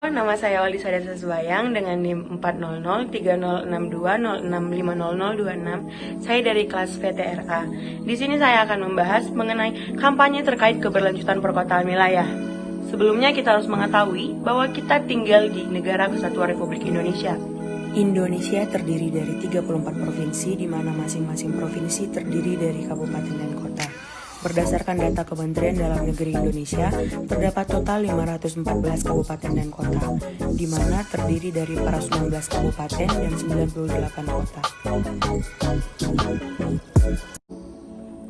Nama saya Olisa Desa Subayang dengan NIM 4003062065026. Saya dari kelas VTRA. Di sini saya akan membahas mengenai kampanye terkait keberlanjutan perkotaan wilayah. Sebelumnya kita harus mengetahui bahwa kita tinggal di Negara Kesatuan Republik Indonesia. Indonesia terdiri dari 34 provinsi, di mana masing-masing provinsi terdiri dari kabupaten dan kota. Berdasarkan data Kementerian Dalam Negeri Indonesia, terdapat total 514 kabupaten dan kota, di mana terdiri dari 19 kabupaten dan 98 kota.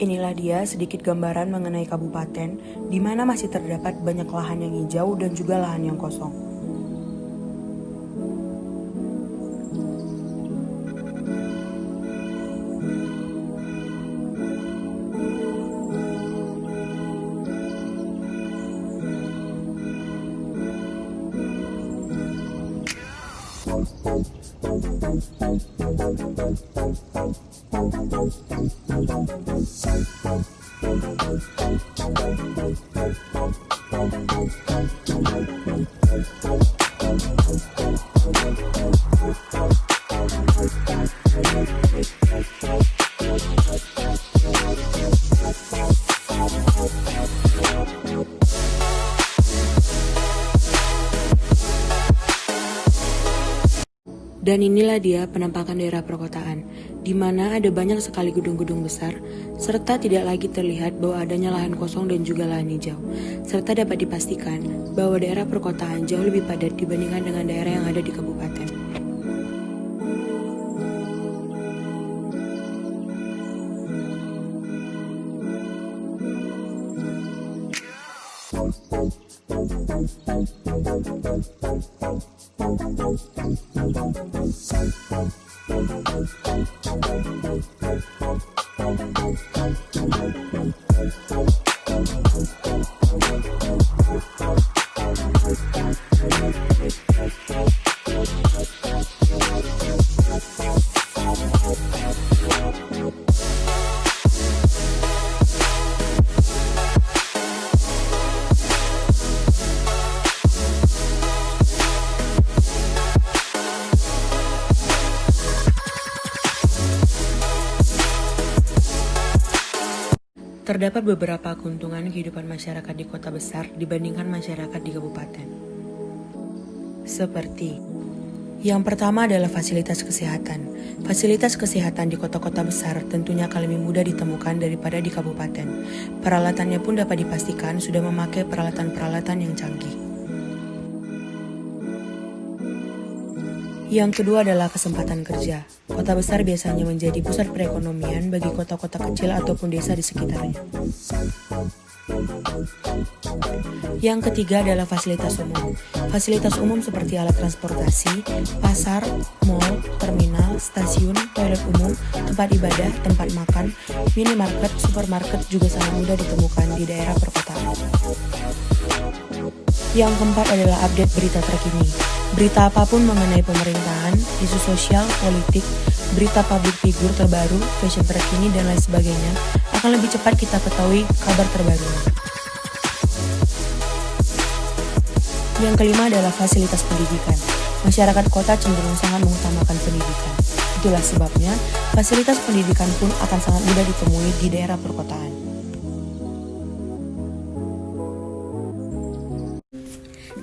Inilah dia sedikit gambaran mengenai kabupaten, di mana masih terdapat banyak lahan yang hijau dan juga lahan yang kosong. Dan inilah dia penampakan daerah perkotaan, di mana ada banyak sekali gedung-gedung besar, serta tidak lagi terlihat bahwa adanya lahan kosong dan juga lahan hijau. Serta dapat dipastikan bahwa daerah perkotaan jauh lebih padat dibandingkan dengan daerah yang ada di kabupaten. Terdapat beberapa keuntungan kehidupan masyarakat di kota besar dibandingkan masyarakat di kabupaten. Seperti, yang pertama adalah fasilitas kesehatan. Fasilitas kesehatan di kota-kota besar tentunya akan lebih mudah ditemukan daripada di kabupaten. Peralatannya pun dapat dipastikan sudah memakai peralatan-peralatan yang canggih. Yang kedua adalah kesempatan kerja. Kota besar biasanya menjadi pusat perekonomian bagi kota-kota kecil ataupun desa di sekitarnya. Yang ketiga adalah fasilitas umum. Fasilitas umum seperti alat transportasi, pasar, mal, terminal, stasiun, toilet umum, tempat ibadah, tempat makan, minimarket, supermarket juga sangat mudah ditemukan di daerah perkotaan. Yang keempat adalah update berita terkini. Berita apapun mengenai pemerintahan, isu sosial, politik, berita public figure terbaru, fashion terkini, dan lain sebagainya akan lebih cepat kita ketahui kabar terbaru. Yang kelima adalah fasilitas pendidikan. Masyarakat kota cenderung sangat mengutamakan pendidikan. Itulah sebabnya fasilitas pendidikan pun akan sangat mudah ditemui di daerah perkotaan.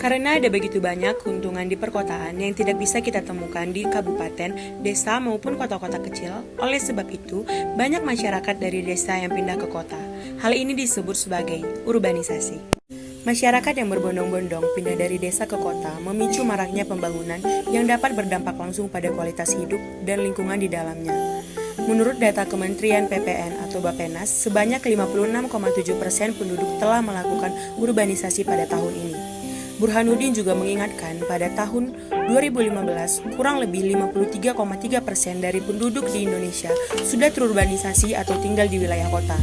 Karena ada begitu banyak keuntungan di perkotaan yang tidak bisa kita temukan di kabupaten, desa maupun kota-kota kecil, oleh sebab itu banyak masyarakat dari desa yang pindah ke kota. Hal ini disebut sebagai urbanisasi. Masyarakat yang berbondong-bondong pindah dari desa ke kota memicu maraknya pembangunan yang dapat berdampak langsung pada kualitas hidup dan lingkungan di dalamnya. Menurut data Kementerian PPN atau Bappenas, sebanyak 56,7% penduduk telah melakukan urbanisasi pada tahun ini. Burhanuddin juga mengingatkan pada tahun 2015, kurang lebih 53,3% dari penduduk di Indonesia sudah terurbanisasi atau tinggal di wilayah kota.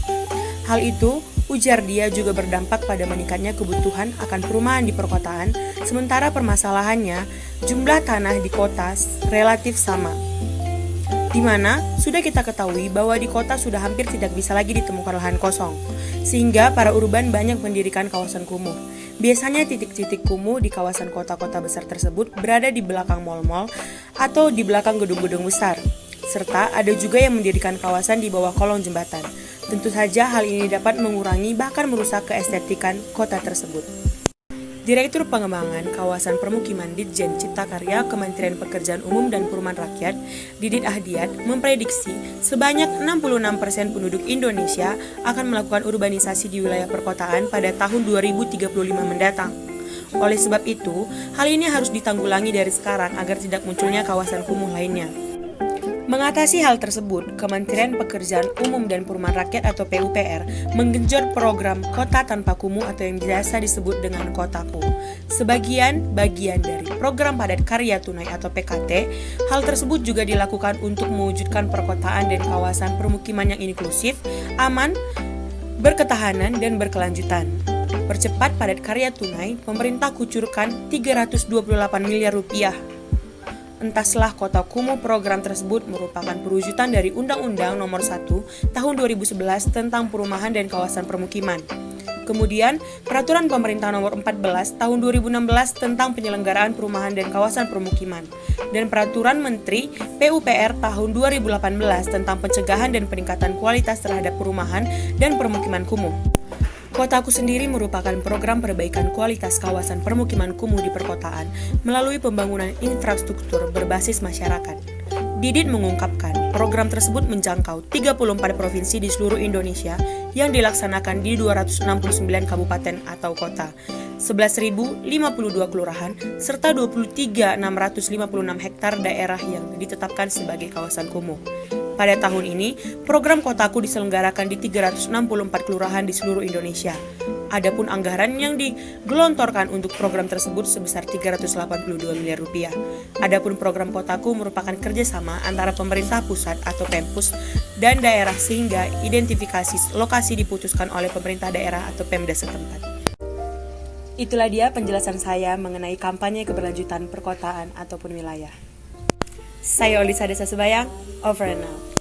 Hal itu, ujar dia, juga berdampak pada meningkatnya kebutuhan akan perumahan di perkotaan, sementara permasalahannya, jumlah tanah di kota relatif sama. di mana sudah kita ketahui bahwa di kota sudah hampir tidak bisa lagi ditemukan lahan kosong, sehingga para urban banyak mendirikan kawasan kumuh. Biasanya titik-titik kumuh di kawasan kota-kota besar tersebut berada di belakang mal-mal atau di belakang gedung-gedung besar, serta ada juga yang mendirikan kawasan di bawah kolong jembatan. Tentu saja hal ini dapat mengurangi bahkan merusak keestetikan kota tersebut. Direktur Pengembangan Kawasan Permukiman Ditjen Cipta Karya Kementerian Pekerjaan Umum dan Perumahan Rakyat, Didit Ahdiat, memprediksi sebanyak 66% penduduk Indonesia akan melakukan urbanisasi di wilayah perkotaan pada tahun 2035 mendatang. Oleh sebab itu, hal ini harus ditanggulangi dari sekarang agar tidak munculnya kawasan kumuh lainnya. Mengatasi hal tersebut, Kementerian Pekerjaan Umum dan Perumahan Rakyat atau PUPR menggenjot program Kota Tanpa Kumuh atau yang biasa disebut dengan Kotaku. Sebagian bagian dari program Padat Karya Tunai atau PKT, hal tersebut juga dilakukan untuk mewujudkan perkotaan dan kawasan permukiman yang inklusif, aman, berketahanan, dan berkelanjutan. Percepat padat karya tunai, pemerintah kucurkan 328 miliar rupiah. Entaslah kota kumuh. Program tersebut merupakan perwujudan dari Undang-Undang Nomor 1 Tahun 2011 tentang Perumahan dan Kawasan Permukiman. Kemudian, Peraturan Pemerintah Nomor 14 Tahun 2016 tentang Penyelenggaraan Perumahan dan Kawasan Permukiman, dan Peraturan Menteri PUPR Tahun 2018 tentang Pencegahan dan Peningkatan Kualitas terhadap Perumahan dan Permukiman Kumuh. Kotaku sendiri merupakan program perbaikan kualitas kawasan permukiman kumuh di perkotaan melalui pembangunan infrastruktur berbasis masyarakat. Didit mengungkapkan, program tersebut menjangkau 34 provinsi di seluruh Indonesia yang dilaksanakan di 269 kabupaten atau kota, 11.052 kelurahan, serta 23.656 hektar daerah yang ditetapkan sebagai kawasan kumuh. Pada tahun ini, program Kotaku diselenggarakan di 364 kelurahan di seluruh Indonesia. Adapun anggaran yang digelontorkan untuk program tersebut sebesar 382 miliar rupiah. Adapun program Kotaku merupakan kerjasama antara pemerintah pusat atau Pempus dan daerah sehingga identifikasi lokasi diputuskan oleh pemerintah daerah atau Pemda setempat. Itulah dia penjelasan saya mengenai kampanye keberlanjutan perkotaan ataupun wilayah. Saya Olisa Desa Sebayang, over and out.